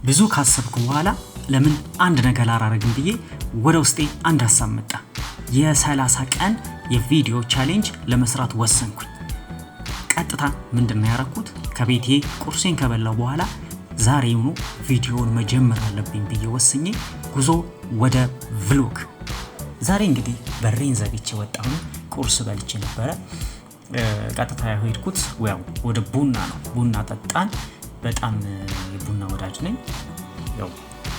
ብዙ ካሰብኩ በኋላ ለምን አንድ ነገር አላረግም ብዬ ወደ ውስጤ አንድ ሐሳብ መጣ። የ30 ቀን የቪዲዮ ቻሌንጅ ለመስራት ወሰንኩኝ። ቀጥታ ምንድነው ያደረኩት? ከቤቴ ቁርሴን ከበላው በኋላ ዛሬውኑ ቪዲዮውን መጀመር አለብኝ ብዬ ወስኜ ጉዞ ወደ ቭሎግ። ዛሬ እንግዲህ በሬን ዘግቼ ወጣሁ። ቁርስ በልቼ ነበረ። ቀጥታ ሄድኩት ወደ ቡና ነው። ቡና ጠጣን። በጣም የቡና ወዳጅ ነኝ። ያው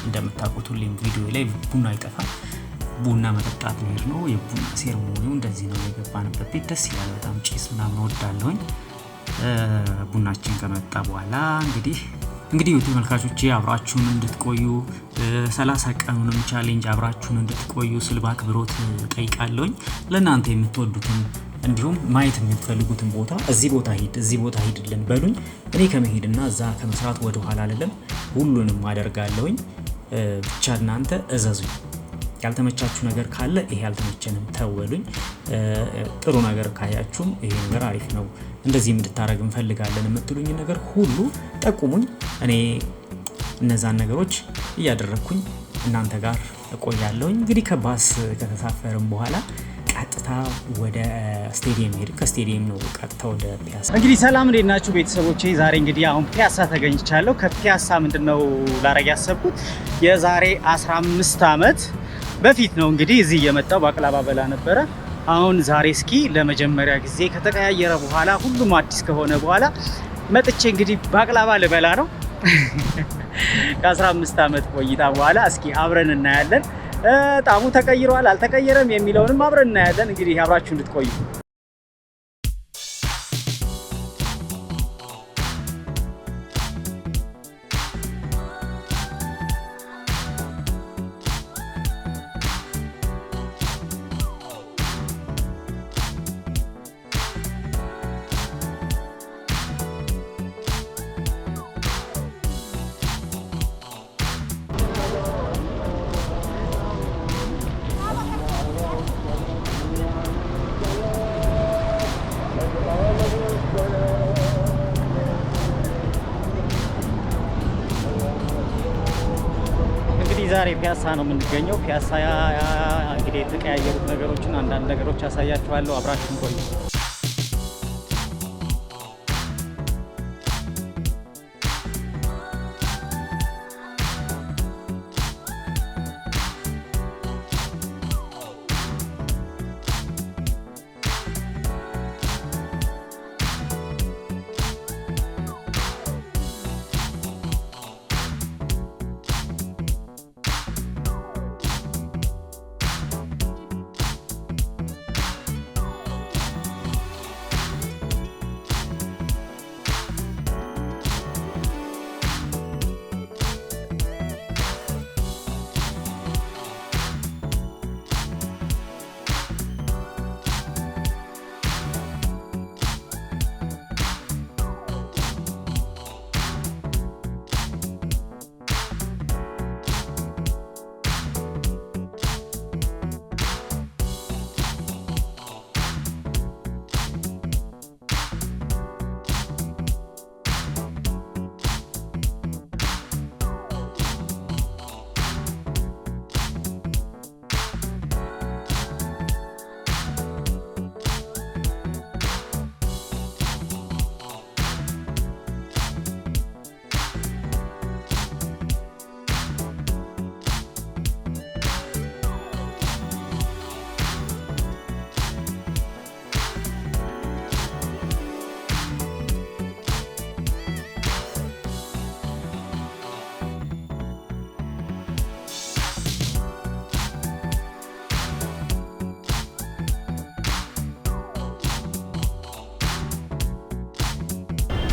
እንደምታውቁት ሁሌም ቪዲዮ ላይ ቡና አይጠፋም። ቡና መጠጣት ነው። የቡና ሴርሞኒው እንደዚህ ነው። የገባንበት ቤት ደስ ይላል። በጣም ጭስ ምናምን ወዳለሁኝ። ቡናችን ከመጣ በኋላ እንግዲህ ተመልካቾቼ አብራችሁን እንድትቆዩ 30 ቀኑንም ቻሌንጅ አብራችሁን እንድትቆዩ ስል በአክብሮት ጠይቃለሁኝ። ለእናንተ የምትወዱትን እንዲሁም ማየት የምትፈልጉትን ቦታ እዚህ ቦታ ሂድልን በሉኝ። እኔ ከመሄድና እዛ ከመስራት ወደ ኋላ አይደለም፣ ሁሉንም አደርጋለሁኝ። ብቻ እናንተ እዘዙኝ። ያልተመቻችሁ ነገር ካለ ይሄ ያልተመቸንም ተወሉኝ። ጥሩ ነገር ካያችሁም ይሄ ነገር አሪፍ ነው እንደዚህ እንድታረግ እንፈልጋለን የምትሉኝ ነገር ሁሉ ጠቁሙኝ። እኔ እነዛን ነገሮች እያደረኩኝ እናንተ ጋር እቆያለሁኝ። እንግዲህ ከባስ ከተሳፈርን በኋላ ቀጥታ ወደ ስቴዲየም ሄድ። ከስቴዲየም ነው ቀጥታ ወደ ፒያሳ። እንግዲህ ሰላም እንዴት ናችሁ ቤተሰቦቼ? ዛሬ እንግዲህ አሁን ፒያሳ ተገኝቻለሁ። ከፒያሳ ምንድነው ላረግ ያሰብኩት የዛሬ 15 ዓመት በፊት ነው እንግዲህ እዚህ እየመጣው ባቅላባ በላ ነበረ። አሁን ዛሬ እስኪ ለመጀመሪያ ጊዜ ከተቀያየረ በኋላ ሁሉም አዲስ ከሆነ በኋላ መጥቼ እንግዲህ ባቅላባ ልበላ ነው። ከ15 ዓመት ቆይታ በኋላ እስኪ አብረን እናያለን። ጣሙ ተቀይሯል አልተቀየረም የሚለውንም አብረን እናያለን። እንግዲህ አብራችሁ እንድትቆዩ ዛሬ ፒያሳ ነው የምንገኘው። ፒያሳ እንግዲህ የተቀያየሩት ነገሮችን አንዳንድ ነገሮች ያሳያችኋለሁ። አብራችሁን ቆዩ።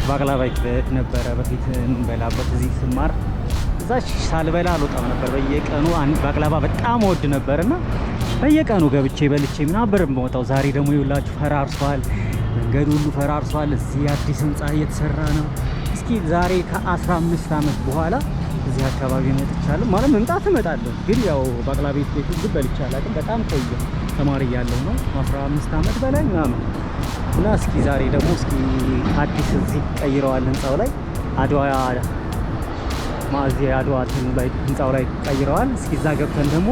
ባቅላባ ይፈት ነበረ በፊት እንበላበት እዚህ ስማር እዛች ሳልበላ አልወጣም ነበር። በየቀኑ አንድ ባቅላባ በጣም ወድ ነበርና በየቀኑ ገብቼ በልቼ ምን ነበር የምወጣው። ዛሬ ደግሞ ይውላችሁ ፈራርሷል፣ መንገዱ ሁሉ ፈራርሷል። እዚህ አዲስ ህንጻ እየተሰራ ነው። እስኪ ዛሬ ከ15 ዓመት በኋላ እዚህ አካባቢ መጥቻለሁ። ማለት መምጣት እመጣለሁ፣ ግን ያው ባቅላባ ቤት ግን በልቼ አላውቅም። በጣም ቆየ ተማሪ እያለሁ ነው 15 ዓመት በላይ ምናምን እና እስኪ ዛሬ ደግሞ እስኪ አዲስ እዚህ ቀይረዋል ህንጻው ላይ አድዋ ማዚ አድዋ ላይ ህንጻው ላይ ቀይረዋል። እስኪ እዛ ገብተን ደግሞ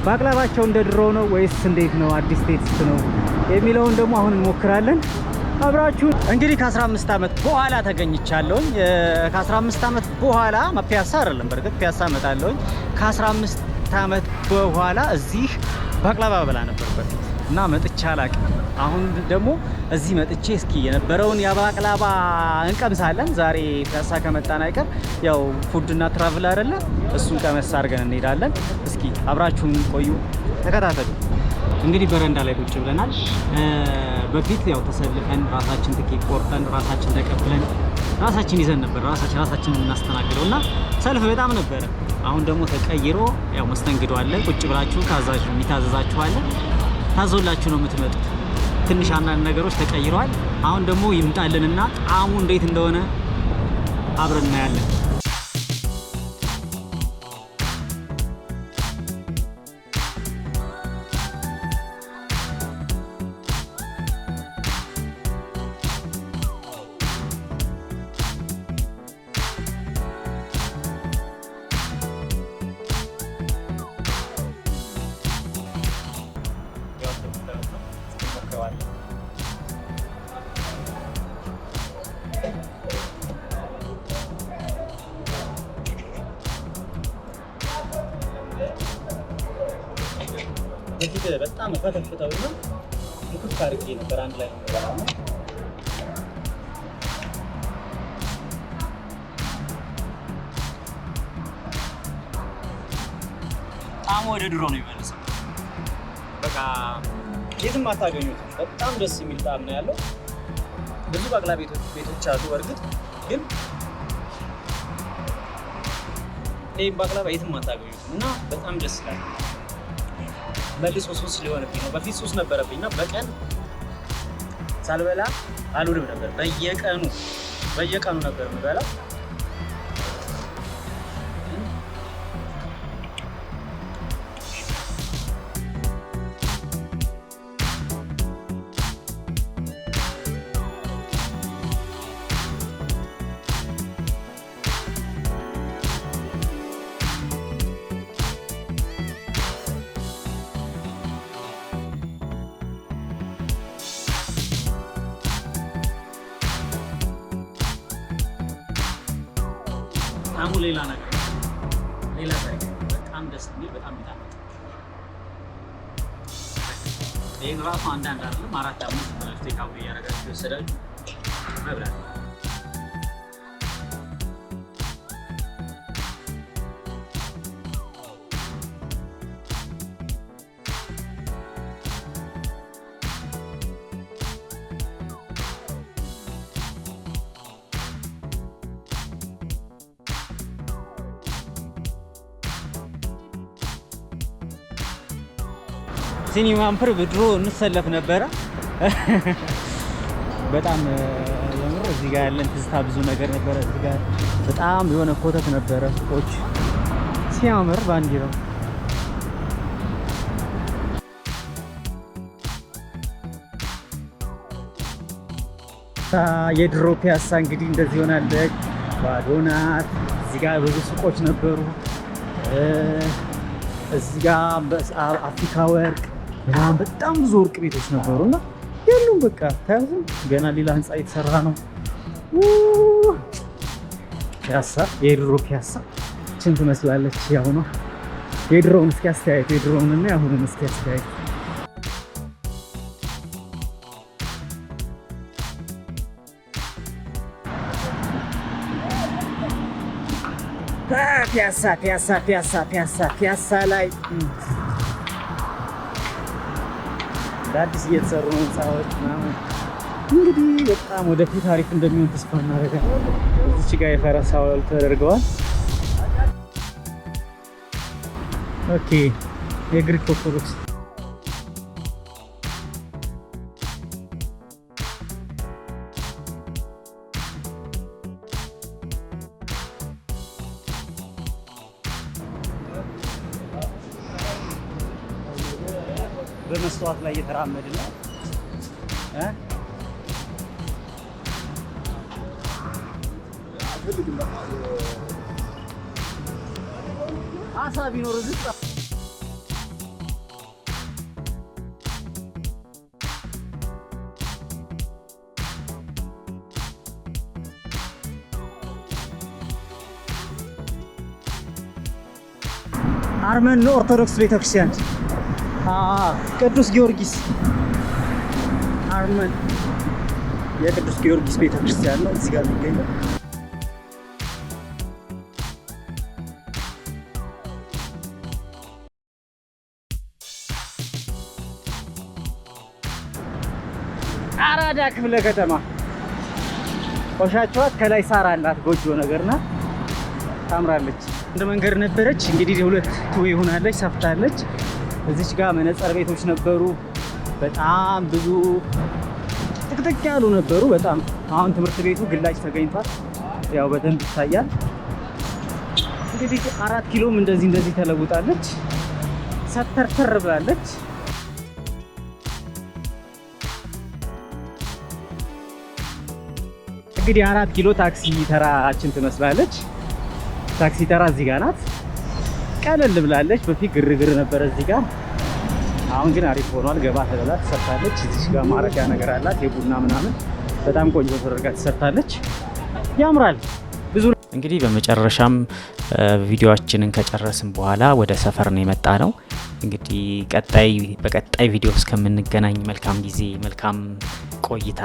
ባቅላባቸው እንደ ድሮ ነው ወይስ እንዴት ነው አዲስ ቴስት ነው የሚለውን ደግሞ አሁን እንሞክራለን። አብራችሁ እንግዲህ ከ15 ዓመት በኋላ ተገኝቻለሁኝ። ከ15 ዓመት በኋላ ፒያሳ አይደለም በርግጥ ፒያሳ መጣለሁኝ። ከ15 ዓመት በኋላ እዚህ ባቅላባ በላ ነበር በፊት እና መጥቼ አላቅም። አሁን ደግሞ እዚህ መጥቼ እስኪ የነበረውን የባቅላባ እንቀምሳለን። ዛሬ ፒያሳ ከመጣን አይቀር ያው ፉድና ትራቭል አይደለ እሱን ቀመስ አድርገን እንሄዳለን። እስኪ አብራችሁን ቆዩ፣ ተከታተሉ። እንግዲህ በረንዳ ላይ ቁጭ ብለናል። በፊት ያው ተሰልፈን ራሳችን ትኬት ቆርጠን ራሳችን ተቀብለን ራሳችን ይዘን ነበር ራሳችን እናስተናግደው እና ሰልፍ በጣም ነበረ። አሁን ደግሞ ተቀይሮ ያው መስተንግዶ አለ። ቁጭ ብላችሁ ካዛዥ የሚታዘዛችሁ አለ። ታዞላችሁ ነው የምትመጡት። ትንሽ አንዳንድ ነገሮች ተቀይረዋል። አሁን ደግሞ ይምጣልንና ጣዕሙ እንዴት እንደሆነ አብረን እናያለን። በፊት በጣም ፈተፍተውና ሙክክ አድርጌ ነበር አንድ ላይ ነው። ጣዕሙ ወደ ድሮ ነው የሚመለሰው። በቃ የትም አታገኙትም። በጣም ደስ የሚል ጣዕም ነው ያለው። ብዙ ባቅላ ቤቶች አሉ እርግጥ ግን ይሄ ባቅላ የትም አታገኙትም እና በጣም ደስ ይላል። መልሶ ሱስ ሊሆንብኝ ነው። በፊት ሱስ ነበረብኝና በቀን ሳልበላ አልውልም ነበር። በየቀኑ ነበር የምበላው። ጣዕሙ ሌላ ነገር ሌላ ታሪክ በጣም ደስ የሚል በጣም ይጣፍጣል። ይሄን ራሱ አንዳንድ አይደለም 4-5 ብላችሁ ቴካው እያደረጋችሁ ወሰዳችሁ መብላት። ሲኒማ አምፕር ድሮ እንሰለፍ ነበረ። በጣም የምር እዚህ ጋር ያለን ትዝታ ብዙ ነገር ነበረ። እዚህ ጋር በጣም የሆነ ኮተት ነበረ። ሱቆች ሲያምር ባንዲራው የድሮ ፒያሳ እንግዲህ እንደዚህ ሆናለች። ባዶ ናት። እዚህ ጋር ብዙ ሱቆች ነበሩ። እዚህ ጋር አፍሪካ ወርቅ ምናምን በጣም ብዙ ወርቅ ቤቶች ነበሩና የሉም። በቃ ታያዙ ገና ሌላ ህንፃ እየተሰራ ነው። ፒያሳ የድሮ ፒያሳ ችን ትመስላለች። ያሁኑ የድሮውን እስኪ አስተያየት የድሮውንና ያሁኑን እስኪ አስተያየት። ፒያሳ ላይ አዲስ እየተሰሩ ነው ህንፃዎች ምናምን። እንግዲህ በጣም ወደፊት አሪፍ እንደሚሆን ተስፋ እናደርጋለን። እዚች ጋር የፈረስ ሐውልት ተደርገዋል። ኦኬ የግሪክ ኦርቶዶክስ በመስተዋት ላይ እየተራመድን ነው። አሳ ቢኖር እዚህ አርመን ኦርቶዶክስ ቤተክርስቲያን ቅዱስ ጊዮርጊስ አርመን የቅዱስ ጊዮርጊስ ቤተክርስቲያን ነው እዚህ ጋር የሚገኘው። አራዳ ክፍለ ከተማ ቆሻቸዋት ከላይ ሳር አላት ጎጆ ነገርና ታምራለች። እንደ መንገድ ነበረች እንግዲህ ሁለት ወይ ሆናለች ሰፍታለች። እዚች ጋር መነጽር ቤቶች ነበሩ። በጣም ብዙ ጥቅጥቅ ያሉ ነበሩ በጣም። አሁን ትምህርት ቤቱ ግላጭ ተገኝቷል። ያው በደንብ ይታያል። እንግዲህ 4 ኪሎም እንደዚህ ተለውጣለች። ሰተርተር ብላለች። እንግዲህ 4 ኪሎ ታክሲ ተራችን ትመስላለች። ታክሲ ተራ እዚህ ጋር ናት። ቀለል ብላለች። በፊት ግርግር ነበር እዚህ ጋር። አሁን ግን አሪፍ ሆኗል። ገባ ተብላ ተሰርታለች። እዚህ ጋር ማረፊያ ነገር አላት። የቡና ምናምን በጣም ቆንጆ ተደርጋ ተሰርታለች። ያምራል። ብዙ እንግዲህ በመጨረሻም ቪዲዮአችንን ከጨረስን በኋላ ወደ ሰፈር ነው የመጣ ነው። እንግዲህ በቀጣይ ቪዲዮ እስከምንገናኝ መልካም ጊዜ፣ መልካም ቆይታ